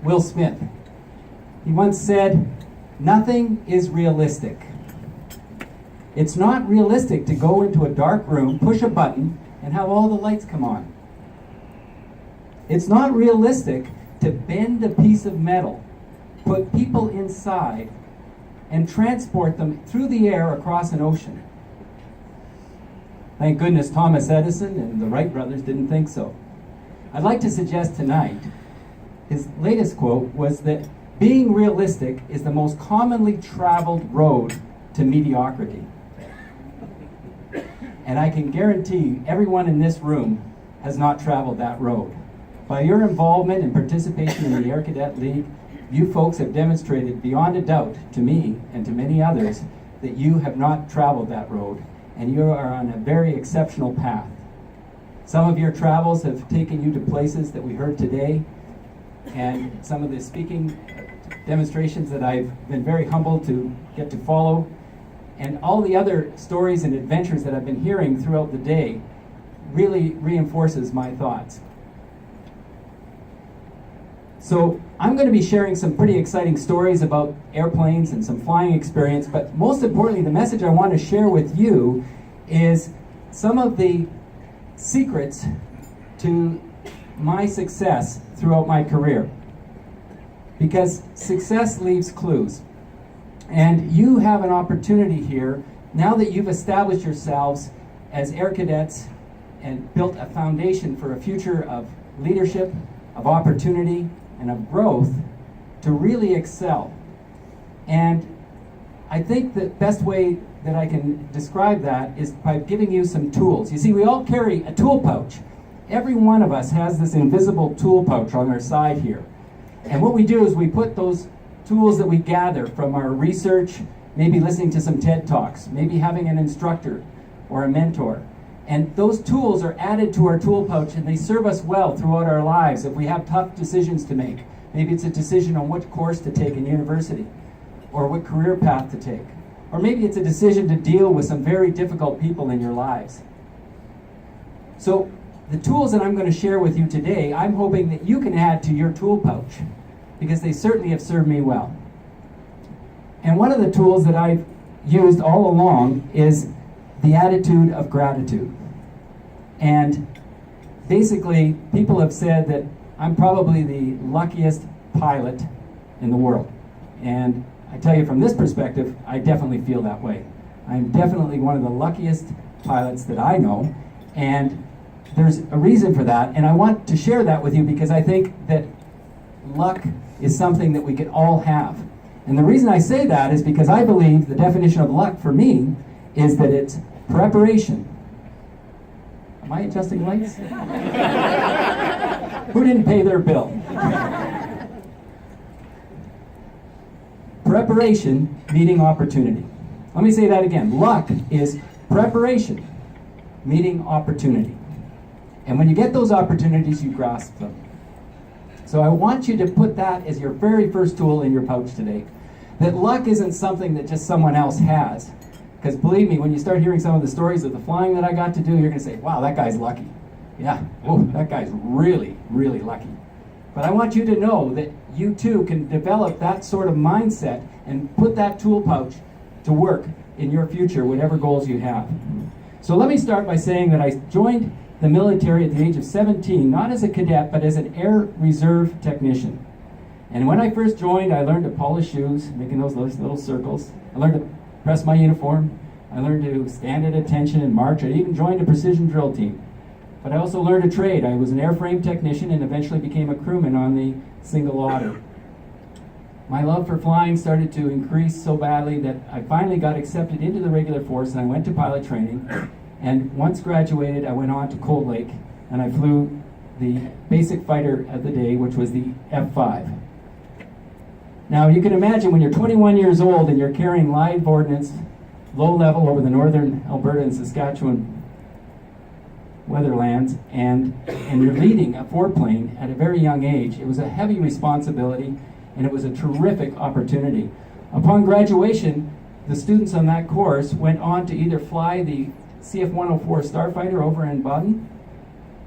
Will Smith. He once said, "Nothing is realistic." It's not realistic to go into a dark room, push a button, and have all the lights come on. It's not realistic to bend a piece of metal, put people inside, and transport them through the air across an ocean. Thank goodness Thomas Edison and the Wright brothers didn't think so. I'd like to suggest tonight, his latest quote was that being realistic is the most commonly traveled road to mediocrity. And I can guarantee everyone in this room has not traveled that road. By your involvement and participation in the Air Cadet League, you folks have demonstrated beyond a doubt to me and to many others that you have not traveled that road, and you are on a very exceptional path. Some of your travels have taken you to places that we heard today, and some of the speaking demonstrations that I've been very humbled to get to follow, and all the other stories and adventures that I've been hearing throughout the day really reinforces my thoughts. So I'm going to be sharing some pretty exciting stories about airplanes and some flying experience, but most importantly, the message I want to share with you is some of the secrets to my success throughout my career. Because success leaves clues. And you have an opportunity here, now that you've established yourselves as Air Cadets and built a foundation for a future of leadership, of opportunity, and of growth, to really excel. And I think the best way that I can describe that is by giving you some tools. You see, we all carry a tool pouch. Every one of us has this invisible tool pouch on our side here. And what we do is we put those tools that we gather from our research, maybe listening to some TED Talks, maybe having an instructor or a mentor. And those tools are added to our tool pouch, and they serve us well throughout our lives if we have tough decisions to make. Maybe it's a decision on what course to take in university, or what career path to take. Or maybe it's a decision to deal with some very difficult people in your lives. So the tools that I'm going to share with you today, I'm hoping that you can add to your tool pouch, because they certainly have served me well. And one of the tools that I've used all along is the attitude of gratitude. And basically, people have said that I'm probably the luckiest pilot in the world. And I tell you, from this perspective, I definitely feel that way. I'm definitely one of the luckiest pilots that I know, and there's a reason for that, and I want to share that with you because I think that luck is something that we can all have. And the reason I say that is because I believe the definition of luck for me is that it's preparation. Am I adjusting lights? Who didn't pay their bill? Preparation meeting opportunity. Let me say that again. Luck is preparation meeting opportunity. And when you get those opportunities, you grasp them. So I want you to put that as your very first tool in your pouch today. That luck isn't something that just someone else has. Because believe me, when you start hearing some of the stories of the flying that I got to do, you're going to say, wow, that guy's lucky. Yeah, oh, that guy's really, really lucky. But I want you to know that you too can develop that sort of mindset and put that tool pouch to work in your future, whatever goals you have. So let me start by saying that I joined the military at the age of 17, not as a cadet, but as an Air Reserve technician. And when I first joined, I learned to polish shoes, making those little circles. I learned to press my uniform. I learned to stand at attention and march. I even joined a precision drill team. But I also learned a trade. I was an airframe technician and eventually became a crewman on the single otter. My love for flying started to increase so badly that I finally got accepted into the regular force, and I went to pilot training. And once graduated, I went on to Cold Lake, and I flew the basic fighter of the day, which was the F-5. Now, you can imagine when you're 21 years old and you're carrying live ordnance, low level over the northern Alberta and Saskatchewan weatherlands, and you're leading a foreplane at a very young age. It was a heavy responsibility, and it was a terrific opportunity. Upon graduation, the students on that course went on to either fly the CF-104 Starfighter over in Baden,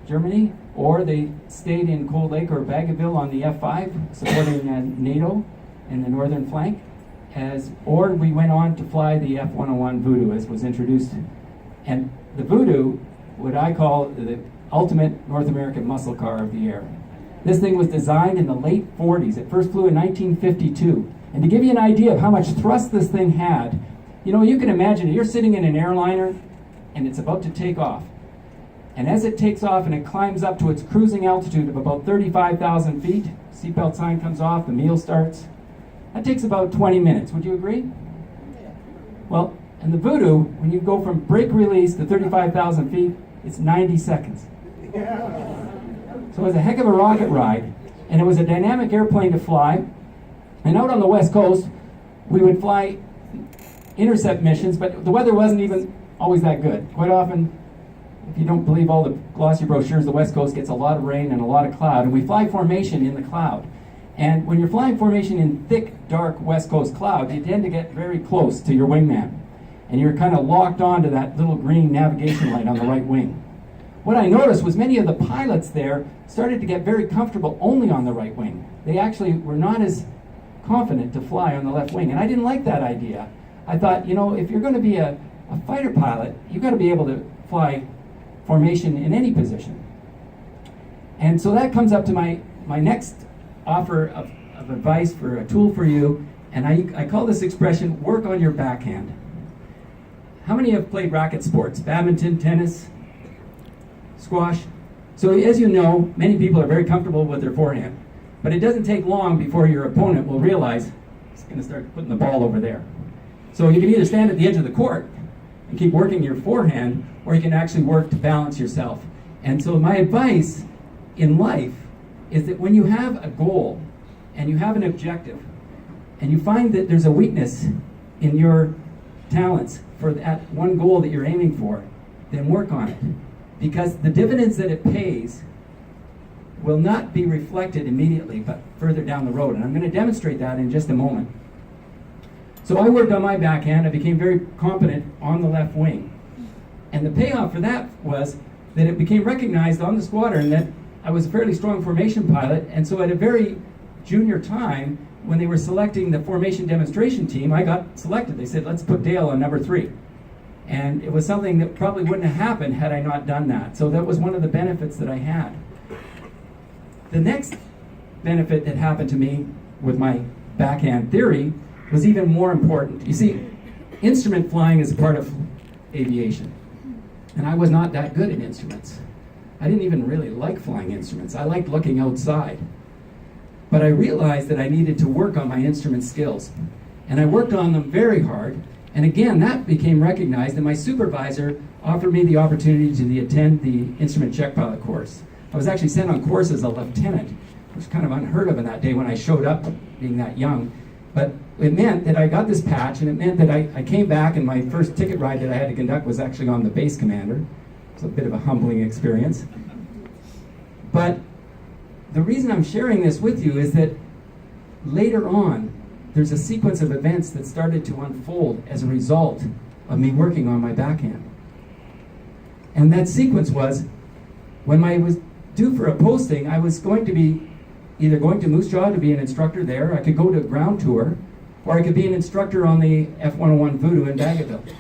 Germany, or they stayed in Cold Lake or Bagotville on the F5, supporting NATO in the northern flank, or we went on to fly the F-101 Voodoo, as was introduced. And the Voodoo, what I call the ultimate North American muscle car of the air. This thing was designed in the late 40s. It first flew in 1952. And to give you an idea of how much thrust this thing had, you know, you can imagine you're sitting in an airliner and it's about to take off. And as it takes off and it climbs up to its cruising altitude of about 35,000 feet, seatbelt sign comes off, the meal starts. That takes about 20 minutes. Would you agree? Well, in the Voodoo, when you go from brake release to 35,000 feet, it's 90 seconds. So it was a heck of a rocket ride, and it was a dynamic airplane to fly. And out on the West Coast, we would fly intercept missions, but the weather wasn't even always that good. Quite often, if you don't believe all the glossy brochures, the West Coast gets a lot of rain and a lot of cloud, and we fly formation in the cloud. And when you're flying formation in thick, dark West Coast cloud, you tend to get very close to your wingman. And you're kind of locked onto that little green navigation light on the right wing. What I noticed was many of the pilots there started to get very comfortable only on the right wing. They actually were not as confident to fly on the left wing. And I didn't like that idea. I thought, you know, if you're going to be a fighter pilot, you've got to be able to fly formation in any position. And so that comes up to my next offer of advice for a tool for you. And I call this expression, work on your backhand. How many have played racket sports? Badminton, tennis, squash? So as you know, many people are very comfortable with their forehand. But it doesn't take long before your opponent will realize he's going to start putting the ball over there. So you can either stand at the edge of the court and keep working your forehand, or you can actually work to balance yourself. And so my advice in life is that when you have a goal and you have an objective and you find that there's a weakness in your talents for that one goal that you're aiming for, then work on it. Because the dividends that it pays will not be reflected immediately, but further down the road. And I'm going to demonstrate that in just a moment. So I worked on my backhand. I became very competent on the left wing. And the payoff for that was that it became recognized on the squadron that I was a fairly strong formation pilot. And so at a very junior time, when they were selecting the formation demonstration team, I got selected. They said, let's put Dale on number 3. And it was something that probably wouldn't have happened had I not done that. So that was one of the benefits that I had. The next benefit that happened to me with my backhand theory was even more important. You see, instrument flying is a part of aviation. And I was not that good at instruments. I didn't even really like flying instruments. I liked looking outside. But I realized that I needed to work on my instrument skills. And I worked on them very hard. And again, that became recognized, and my supervisor offered me the opportunity to attend the instrument check pilot course. I was actually sent on course as a lieutenant, which was kind of unheard of in that day when I showed up being that young. But it meant that I got this patch, and it meant that I came back, and my first ticket ride that I had to conduct was actually on the base commander. It's a bit of a humbling experience. But the reason I'm sharing this with you is that later on, there's a sequence of events that started to unfold as a result of me working on my backhand. And that sequence was, when I was due for a posting, I was going to be either going to Moose Jaw to be an instructor there, I could go to a ground tour, or I could be an instructor on the F-101 Voodoo in Bagotville.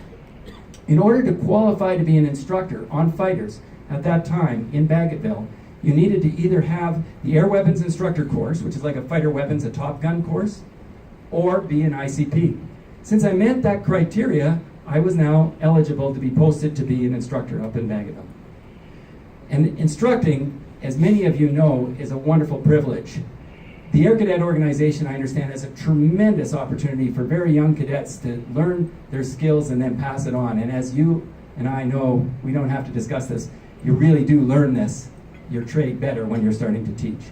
In order to qualify to be an instructor on fighters at that time in Bagotville, you needed to either have the Air Weapons Instructor course, which is like a fighter weapons, a Top Gun course, or be an ICP. Since I met that criteria, I was now eligible to be posted to be an instructor up in Bagotville. And instructing, as many of you know, is a wonderful privilege. The Air Cadet organization, I understand, has a tremendous opportunity for very young cadets to learn their skills and then pass it on. And as you and I know, we don't have to discuss this, you really do learn your trade better when you're starting to teach.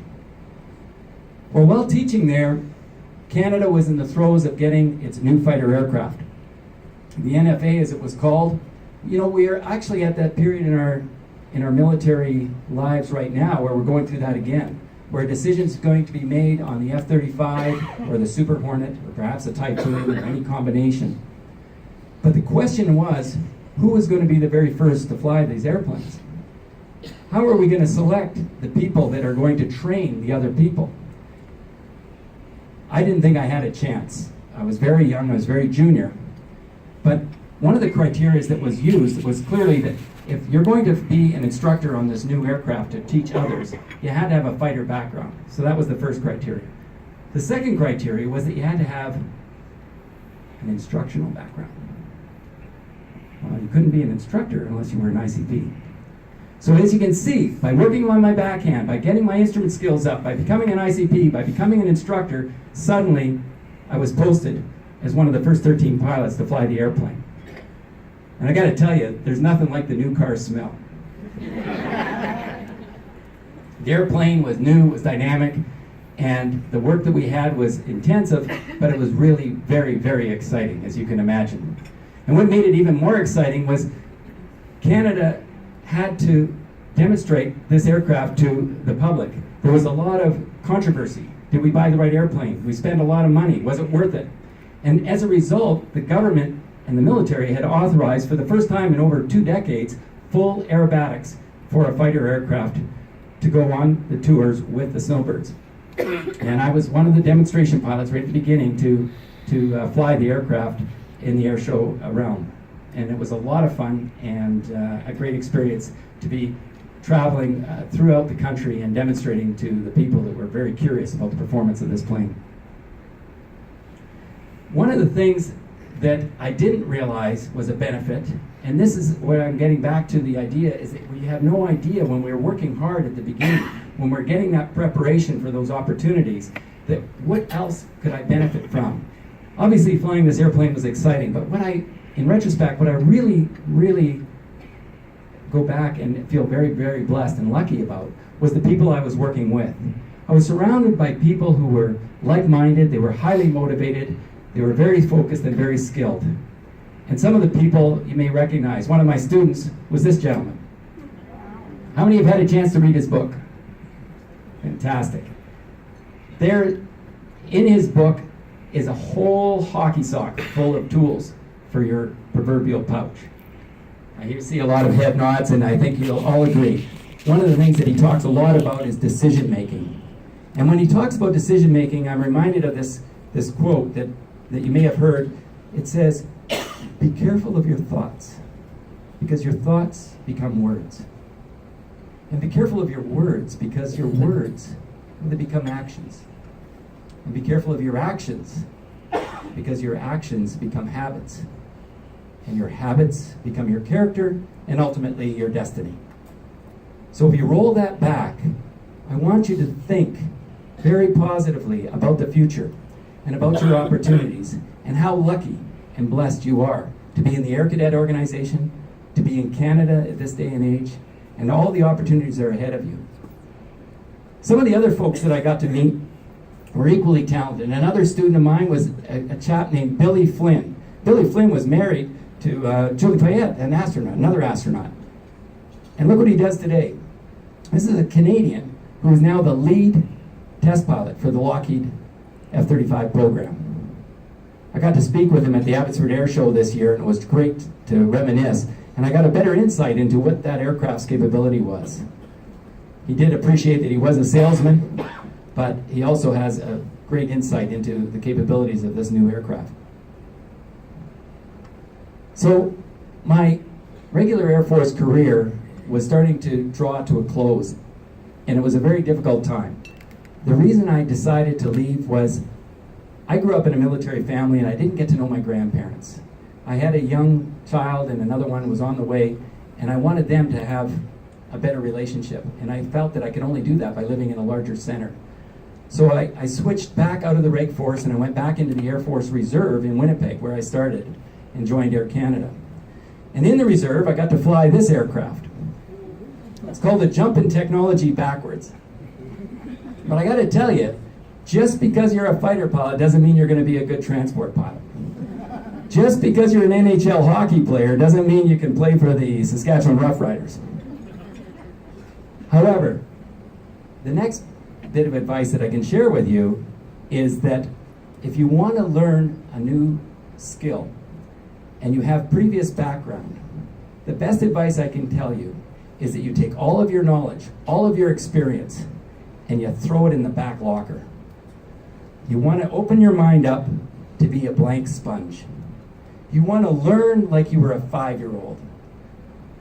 Well, while teaching there, Canada was in the throes of getting its new fighter aircraft. The NFA, as it was called. You know, we are actually at that period in our military lives right now where we're going through that again, where a decision is going to be made on the F-35 or the Super Hornet or perhaps a Typhoon or any combination. But the question was, who was going to be the very first to fly these airplanes? how are we going to select the people that are going to train the other people? I didn't think I had a chance. I was very young, I was very junior. But one of the criteria that was used was clearly that if you're going to be an instructor on this new aircraft to teach others, you had to have a fighter background. So that was the first criteria. The second criteria was that you had to have an instructional background. Well, you couldn't be an instructor unless you were an ICP. So as you can see, by working on my backhand, by getting my instrument skills up, by becoming an ICP, by becoming an instructor, suddenly I was posted as one of the first 13 pilots to fly the airplane. And I got to tell you, there's nothing like the new car smell. The airplane was new, it was dynamic, and the work that we had was intensive, but it was really very, very exciting, as you can imagine. And what made it even more exciting was Canada had to demonstrate this aircraft to the public. There was a lot of controversy. Did we buy the right airplane? We spent a lot of money. Was it worth it? And as a result, the government and the military had authorized, for the first time in over 2 decades, full aerobatics for a fighter aircraft to go on the tours with the Snowbirds. And I was one of the demonstration pilots right at the beginning to fly the aircraft in the air show realm. And it was a lot of fun and a great experience to be traveling throughout the country and demonstrating to the people that were very curious about the performance of this plane. One of the things that I didn't realize was a benefit, and this is where I'm getting back to the idea, is that we have no idea when we're working hard at the beginning, when we're getting that preparation for those opportunities, that what else could I benefit from? Obviously flying this airplane was exciting, but in retrospect, what I really, really go back and feel very, very blessed and lucky about was the people I was working with. I was surrounded by people who were like-minded, they were highly motivated, they were very focused and very skilled. And some of the people you may recognize. One of my students was this gentleman. How many have had a chance to read his book? Fantastic. There, in his book, is a whole hockey sock full of tools for your proverbial pouch. You see a lot of head nods, and I think you'll all agree. One of the things that he talks a lot about is decision making. And when he talks about decision making, I'm reminded of this quote that you may have heard. It says, "Be careful of your thoughts, because your thoughts become words. And be careful of your words, because your words, they become actions. And be careful of your actions, because your actions become habits. And your habits become your character, and ultimately your destiny." So if you roll that back, I want you to think very positively about the future and about your opportunities and how lucky and blessed you are to be in the Air Cadet organization, to be in Canada at this day and age, and all the opportunities that are ahead of you. Some of the other folks that I got to meet were equally talented. Another student of mine was a chap named Billy Flynn. Billy Flynn was married to Julie Payette, another astronaut. And look what he does today. This is a Canadian who is now the lead test pilot for the Lockheed F-35 program. I got to speak with him at the Abbotsford Air Show this year, and it was great to reminisce. And I got a better insight into what that aircraft's capability was. He did appreciate that he was a salesman, but he also has a great insight into the capabilities of this new aircraft. So my regular Air Force career was starting to draw to a close, and it was a very difficult time. The reason I decided to leave was I grew up in a military family and I didn't get to know my grandparents. I had a young child and another one was on the way, and I wanted them to have a better relationship, and I felt that I could only do that by living in a larger center. So I switched back out of the Reg Force and I went back into the Air Force Reserve in Winnipeg, where I started, and joined Air Canada. And in the reserve, I got to fly this aircraft. It's called the Jumpin' Technology Backwards. But I got to tell you, just because you're a fighter pilot doesn't mean you're going to be a good transport pilot. Just because you're an NHL hockey player doesn't mean you can play for the Saskatchewan Roughriders. However, the next bit of advice that I can share with you is that if you want to learn a new skill and you have previous background, the best advice I can tell you is that you take all of your knowledge, all of your experience, and you throw it in the back locker. You want to open your mind up to be a blank sponge. You want to learn like you were a 5-year-old.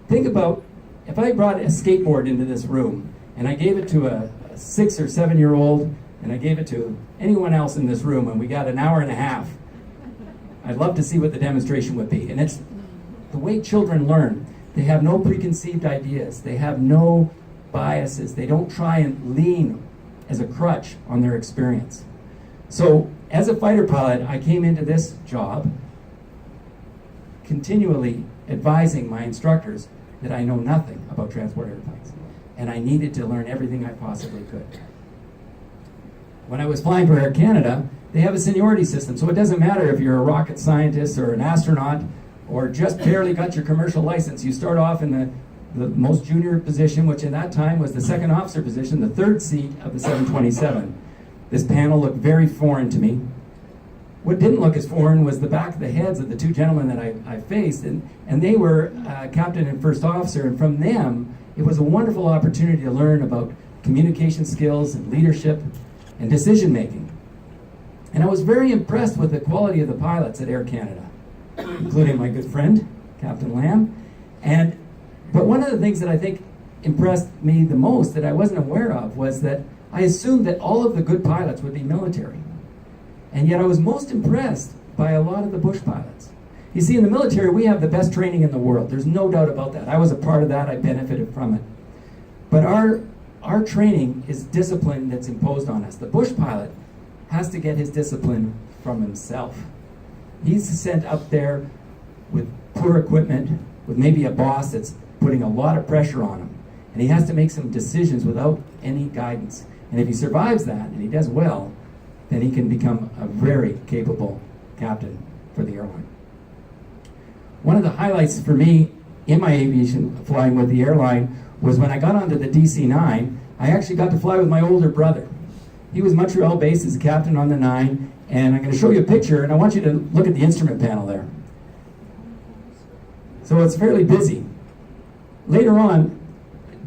Think about if I brought a skateboard into this room and I gave it to a 6 or 7-year-old and I gave it to anyone else in this room and we got an hour and a half, I'd love to see what the demonstration would be. And it's the way children learn. They have no preconceived ideas. They have no biases. They don't try and lean as a crutch on their experience. So as a fighter pilot, I came into this job continually advising my instructors that I know nothing about transport airplanes, and I needed to learn everything I possibly could. When I was flying for Air Canada, they have a seniority system, so it doesn't matter if you're a rocket scientist or an astronaut or just barely got your commercial license. You start off in the most junior position, which at that time was the second officer position, the third seat of the 727. This panel looked very foreign to me. What didn't look as foreign was the back of the heads of the two gentlemen that I faced, and they were captain and first officer, and from them, it was a wonderful opportunity to learn about communication skills and leadership and decision making. And I was very impressed with the quality of the pilots at Air Canada, including my good friend, Captain Lamb. But one of the things that I think impressed me the most that I wasn't aware of was that I assumed that all of the good pilots would be military. And yet I was most impressed by a lot of the bush pilots. You see, in the military, we have the best training in the world. There's no doubt about that. I was a part of that. I benefited from it. But our training is discipline that's imposed on us. The bush pilot has to get his discipline from himself. He's sent up there with poor equipment, with maybe a boss that's putting a lot of pressure on him. And he has to make some decisions without any guidance. And if he survives that, and he does well, then he can become a very capable captain for the airline. One of the highlights for me in my aviation flying with the airline was when I got onto the DC-9, I actually got to fly with my older brother. He was Montreal based as a captain on the 9, and I'm going to show you a picture, and I want you to look at the instrument panel there. So it's fairly busy. Later on,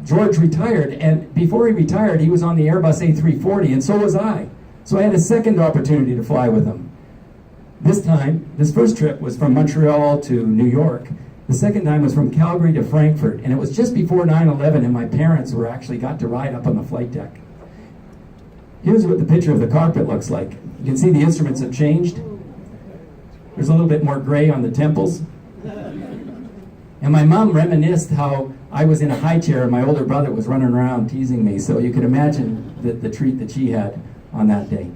George retired, and before he retired, he was on the Airbus A340, and so was I. So I had a second opportunity to fly with him. This time, this first trip was from Montreal to New York. The second time was from Calgary to Frankfurt, and it was just before 9/11, and my parents got to ride up on the flight deck. Here's what the picture of the cockpit looks like. You can see the instruments have changed. There's a little bit more gray on the temples. And my mom reminisced how I was in a high chair and my older brother was running around teasing me, so you could imagine the treat that she had on that day.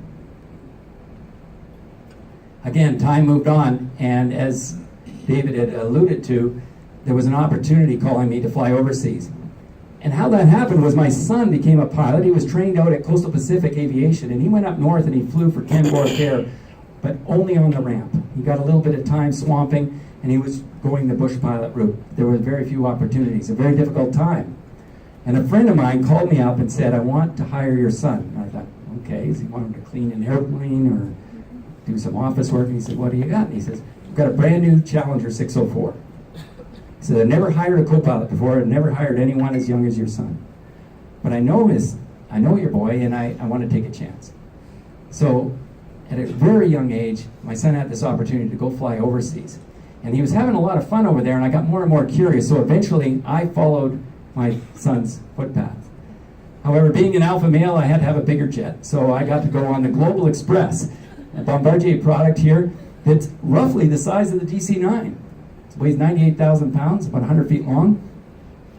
Again, time moved on, and as David had alluded to, there was an opportunity calling me to fly overseas. And how that happened was my son became a pilot. He was trained out at Coastal Pacific Aviation, and he went up north and he flew for Ken Bork Air, but only on the ramp. He got a little bit of time swamping, and he was going the bush pilot route. There were very few opportunities, a very difficult time. And a friend of mine called me up and said, I want to hire your son. And I thought, okay, does he want him to clean an airplane or do some office work? And he said, what do you got? And he says, I've got a brand new Challenger 604. He said, I've never hired a co-pilot before. I've never hired anyone as young as your son. But I know your boy, and I want to take a chance. So at a very young age, my son had this opportunity to go fly overseas. And he was having a lot of fun over there, and I got more and more curious. So eventually, I followed my son's footpath. However, being an alpha male, I had to have a bigger jet. So I got to go on the Global Express, a Bombardier product here that's roughly the size of the DC-9. It weighs 98,000 pounds, about 100 feet long.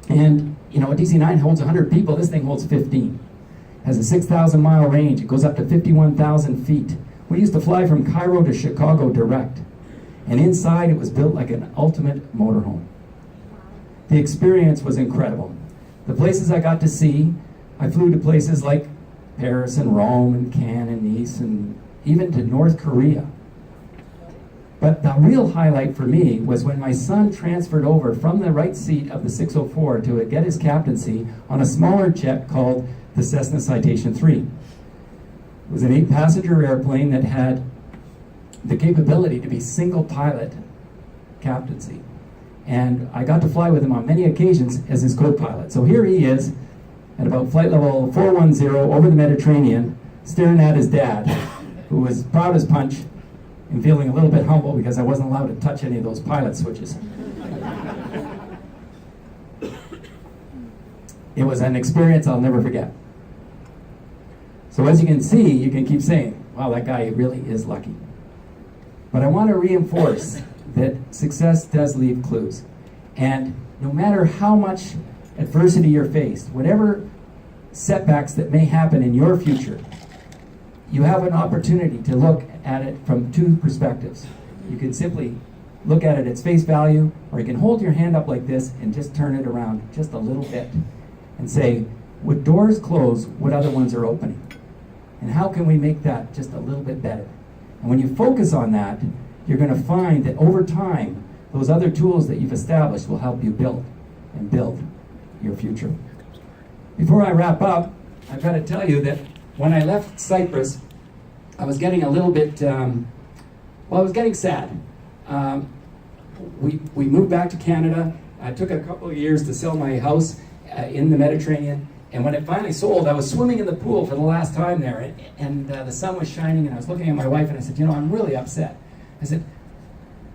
And, a DC-9 holds 100 people. This thing holds 15. Has a 6,000 mile range. It goes up to 51,000 feet. We used to fly from Cairo to Chicago direct. And inside, it was built like an ultimate motorhome. The experience was incredible. The places I got to see, I flew to places like Paris and Rome and Cannes and Nice and even to North Korea. But the real highlight for me was when my son transferred over from the right seat of the 604 to get his captaincy on a smaller jet called the Cessna Citation 3. It was an 8-passenger airplane that had the capability to be single pilot captaincy. And I got to fly with him on many occasions as his co-pilot. So here he is at about flight level 410 over the Mediterranean, staring at his dad, who was proud as punch and feeling a little bit humble because I wasn't allowed to touch any of those pilot switches. It was an experience I'll never forget. So as you can see, you can keep saying, wow, that guy really is lucky. But I want to reinforce that success does leave clues. And no matter how much adversity you're faced, whatever setbacks that may happen in your future, you have an opportunity to look at it from two perspectives. You can simply look at it at face value, or you can hold your hand up like this and just turn it around just a little bit and say, with doors closed, what other ones are opening? And how can we make that just a little bit better? And when you focus on that, you're going to find that over time, those other tools that you've established will help you build your future. Before I wrap up, I've got to tell you that when I left Cyprus, I was getting a little bit, I was getting sad. We moved back to Canada. It took a couple of years to sell my house in the Mediterranean. And when it finally sold, I was swimming in the pool for the last time there, and the sun was shining, and I was looking at my wife, and I said, I'm really upset. I said,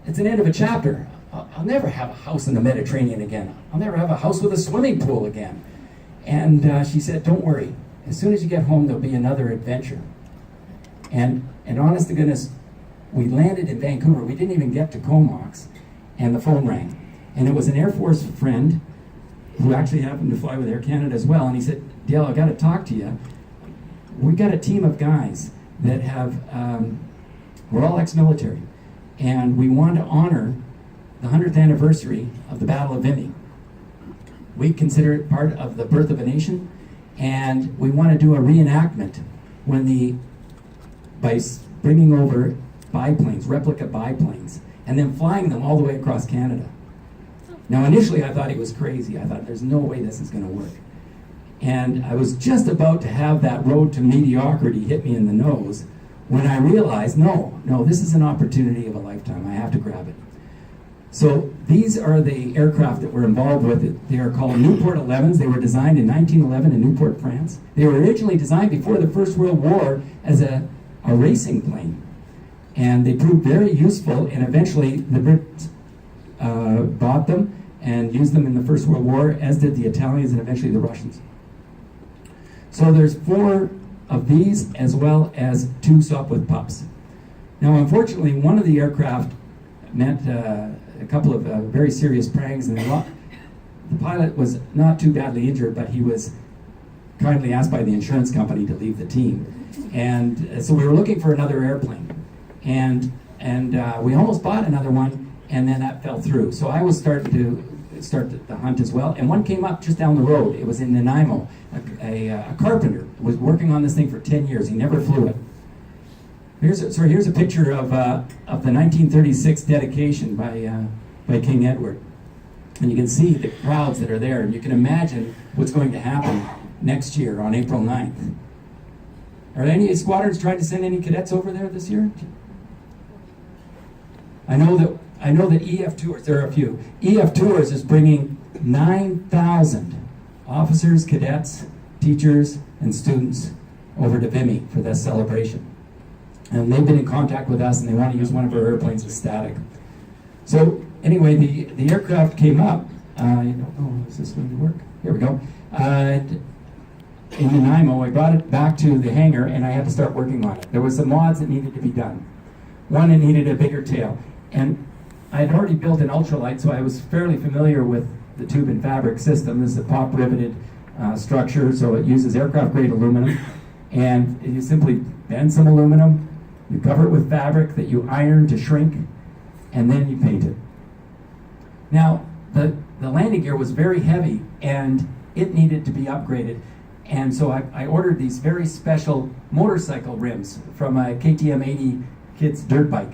it's an end of a chapter. I'll never have a house in the Mediterranean again. I'll never have a house with a swimming pool again. And she said, don't worry. As soon as you get home, there'll be another adventure. And honest to goodness, we landed in Vancouver. We didn't even get to Comox, and the phone rang. And it was an Air Force friend who actually happened to fly with Air Canada as well. And he said, Dale, I got to talk to you. We've got a team of guys that have, we're all ex-military. And we want to honor the 100th anniversary of the Battle of Vimy. We consider it part of the birth of a nation. And we want to do a reenactment by bringing over biplanes, replica biplanes, and then flying them all the way across Canada. Now, initially, I thought he was crazy. I thought, there's no way this is going to work. And I was just about to have that road to mediocrity hit me in the nose when I realized, no, this is an opportunity of a lifetime. I have to grab it. So these are the aircraft that we're involved with. They are called Newport 11s. They were designed in 1911 in Newport, France. They were originally designed before the First World War as a racing plane. And they proved very useful, and eventually the Brits bought them and used them in the First World War, as did the Italians and eventually the Russians. So there's 4 of these, as well as 2 Sopwith pups. Now, unfortunately, one of the aircraft meant a couple of very serious prangs, and the pilot was not too badly injured, but he was kindly asked by the insurance company to leave the team. And so we were looking for another airplane. And we almost bought another one, and then that fell through. So I was starting to start the hunt as well, and one came up just down the road. It was in Nanaimo. A carpenter was working on this thing for 10 years. He never flew it. Here's a picture of the 1936 dedication by King Edward. And you can see the crowds that are there, and you can imagine what's going to happen next year on April 9th. Are there any squadrons trying to send any cadets over there this year? I know that EF Tours, there are a few. EF Tours is bringing 9,000 officers, cadets, teachers, and students over to Vimy for this celebration. And they've been in contact with us, and they want to use one of our airplanes as static. So anyway, the aircraft came up. Is this going to work? Here we go. In Nanaimo, I brought it back to the hangar, and I had to start working on it. There was some mods that needed to be done. One, it needed a bigger tail. And I had already built an ultralight, so I was fairly familiar with the tube and fabric system. This is a pop riveted structure, so it uses aircraft grade aluminum. And you simply bend some aluminum, you cover it with fabric that you iron to shrink, and then you paint it. Now, the landing gear was very heavy, and it needed to be upgraded. And so I ordered these very special motorcycle rims from a KTM 80 kid's dirt bike.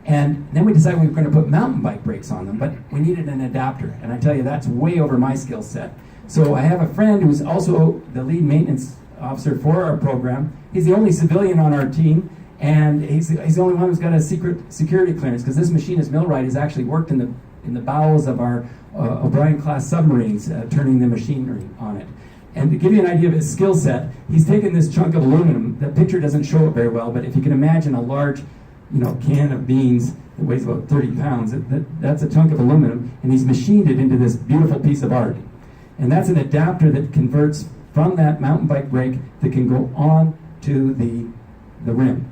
And then we decided we were going to put mountain bike brakes on them, but we needed an adapter. And I tell you, that's way over my skill set. So I have a friend who's also the lead maintenance officer for our program. He's the only civilian on our team, and he's the only one who's got a secret security clearance, because this machinist millwright has actually worked in the in the bowels of our O'Brien-class submarines, turning the machinery on it. And to give you an idea of his skill set, he's taken this chunk of aluminum. The picture doesn't show it very well, but if you can imagine a large, can of beans that weighs about 30 pounds, that's a chunk of aluminum, and he's machined it into this beautiful piece of art. And that's an adapter that converts from that mountain bike brake that can go on to the rim.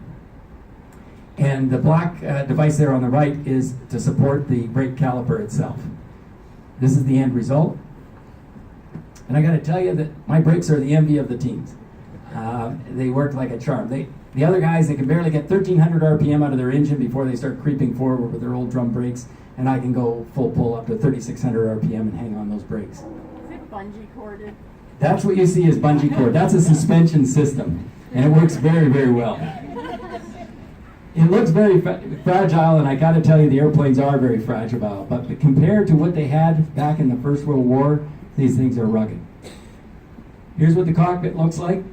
And the black device there on the right is to support the brake caliper itself. This is the end result. And I got to tell you that my brakes are the envy of the teams. They work like a charm. The other guys, they can barely get 1,300 RPM out of their engine before they start creeping forward with their old drum brakes, and I can go full pull up to 3,600 RPM and hang on those brakes. Is it bungee corded? That's what you see as bungee cord. That's a suspension system, and it works very, very well. It looks very fragile, and I got to tell you, the airplanes are very fragile. But compared to what they had back in the First World War, these things are rugged. Here's what the cockpit looks like.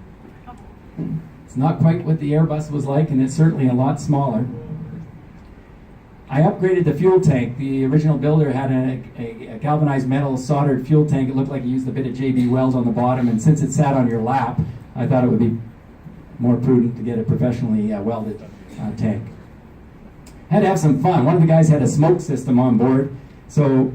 It's not quite what the Airbus was like, and it's certainly a lot smaller. I upgraded the fuel tank. The original builder had a galvanized metal soldered fuel tank. It looked like he used a bit of JB Wells on the bottom, and since it sat on your lap, I thought it would be more prudent to get a professionally welded tank. Had to have some fun. One of the guys had a smoke system on board, so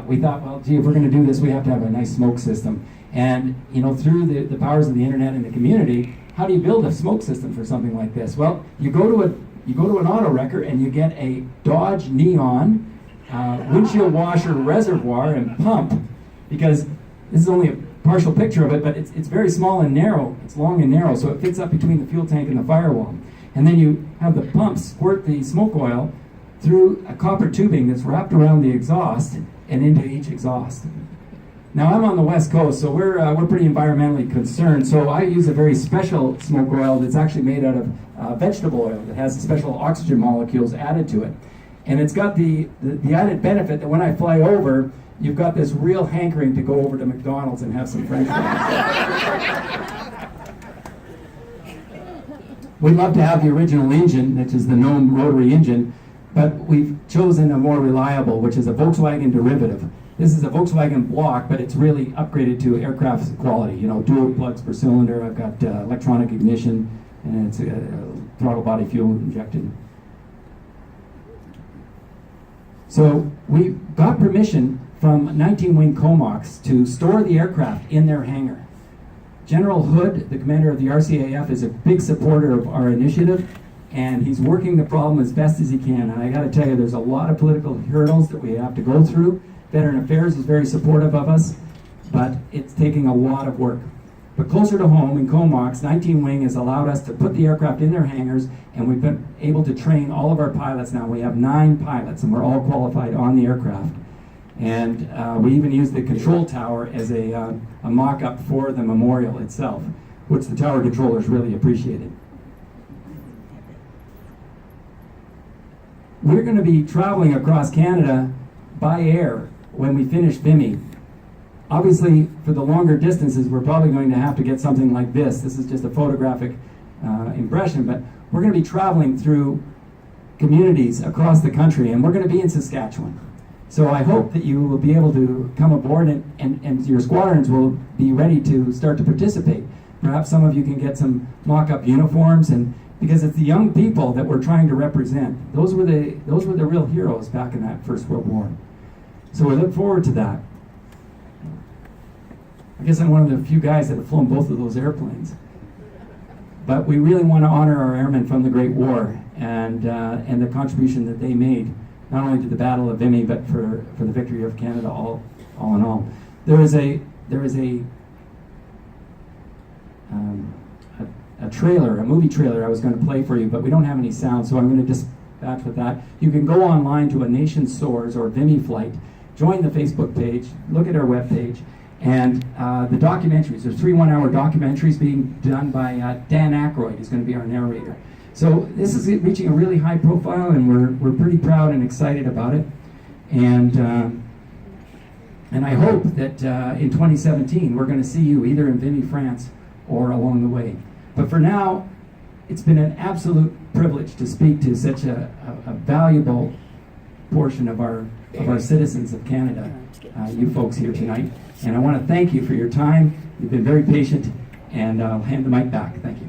we thought, well, gee, if we're going to do this, we have to have a nice smoke system. And through the powers of the internet and the community, how do you build a smoke system for something like this? Well, you go to an auto wrecker and you get a Dodge Neon windshield washer reservoir and pump, because this is only a partial picture of it, but it's very small and narrow. It's long and narrow, so it fits up between the fuel tank and the firewall. And then you have the pump squirt the smoke oil through a copper tubing that's wrapped around the exhaust and into each exhaust. Now, I'm on the West Coast, so we're pretty environmentally concerned, so I use a very special smoke oil that's actually made out of vegetable oil that has special oxygen molecules added to it. And it's got the added benefit that when I fly over, you've got this real hankering to go over to McDonald's and have some French fries. We'd love to have the original engine, which is the Gnome rotary engine, but we've chosen a more reliable, which is a Volkswagen derivative. This is a Volkswagen block, but it's really upgraded to aircraft quality. Dual plugs per cylinder. I've got electronic ignition, and it's throttle body fuel injected. So we got permission from 19 Wing Comox to store the aircraft in their hangar. General Hood, the commander of the RCAF, is a big supporter of our initiative, and he's working the problem as best as he can. And I got to tell you, there's a lot of political hurdles that we have to go through. Veteran Affairs is very supportive of us, but it's taking a lot of work. But closer to home, in Comox, 19 Wing has allowed us to put the aircraft in their hangars, and we've been able to train all of our pilots now. We have 9 pilots, and we're all qualified on the aircraft. And we even use the control tower as a mock-up for the memorial itself, which the tower controllers really appreciated. We're going to be traveling across Canada by air when we finish Vimy. Obviously, for the longer distances, we're probably going to have to get something like this. This is just a photographic impression, but we're going to be traveling through communities across the country, and we're going to be in Saskatchewan. So I hope that you will be able to come aboard and your squadrons will be ready to start to participate. Perhaps some of you can get some mock-up uniforms, and because it's the young people that we're trying to represent. Those were the real heroes back in that First World War. So we look forward to that. I guess I'm one of the few guys that have flown both of those airplanes. But we really want to honor our airmen from the Great War and the contribution that they made, not only to the Battle of Vimy, but for the victory of Canada all in all. There is a trailer, a movie trailer I was going to play for you, but we don't have any sound, so I'm going to dispatch with that. You can go online to A Nation Soars or Vimy Flight, join the Facebook page, look at our webpage, and the documentaries. There's 3 one-hour documentaries being done by Dan Aykroyd, who's going to be our narrator. So this is reaching a really high profile, and we're pretty proud and excited about it. And I hope that in 2017 we're going to see you either in Vimy, France, or along the way. But for now, it's been an absolute privilege to speak to such a valuable portion of our of our citizens of Canada, you folks here tonight. And I want to thank you for your time. You've been very patient, and I'll hand the mic back. Thank you.